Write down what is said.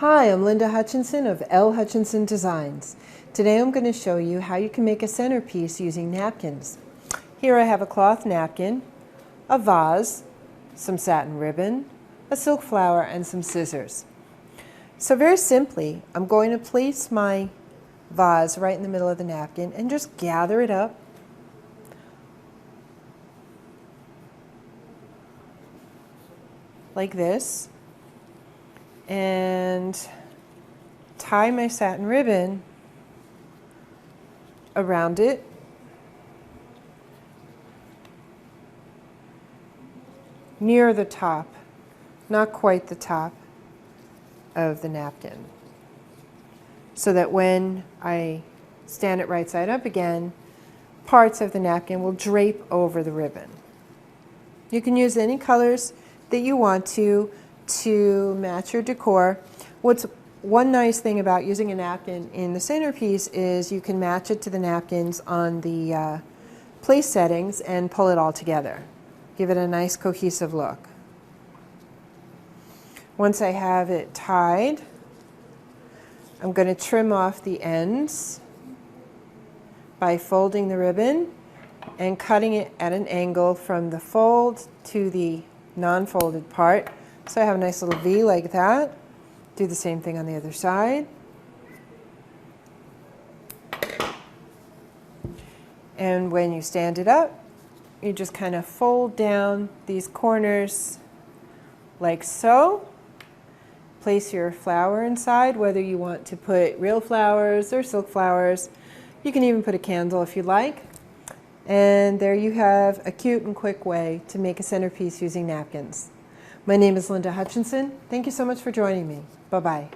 Hi, I'm Linda Hutchinson of L. Hutchinson Designs. Today I'm going to show you how you can make a centerpiece using napkins. Here I have a cloth napkin, a vase, some satin ribbon, a silk flower, and some scissors. So very simply, I'm going to place my vase right in the middle of the napkin and just gather it up. Like this. And tie my satin ribbon around it. Near the top, not quite the top of the napkin. So that when I stand it right side up again, parts of the napkin will drape over the ribbon. You can use any colors that you want to match your decor. What's one nice thing about using a napkin in the centerpiece is you can match it to the napkins on the place settings and pull it all together. Give it a nice cohesive look. Once I have it tied, I'm going to trim off the ends by folding the ribbon and cutting it at an angle from the fold to the non-folded part. So I have a nice little V like that. Do the same thing on the other side. And when you stand it up, you just kind of fold down these corners like so. Place your flower inside, whether you want to put real flowers or silk flowers. You can even put a candle if you like. And there you have a cute and quick way to make a centerpiece using napkins. My name is Linda Hutchinson. Thank you so much for joining me. Bye-bye.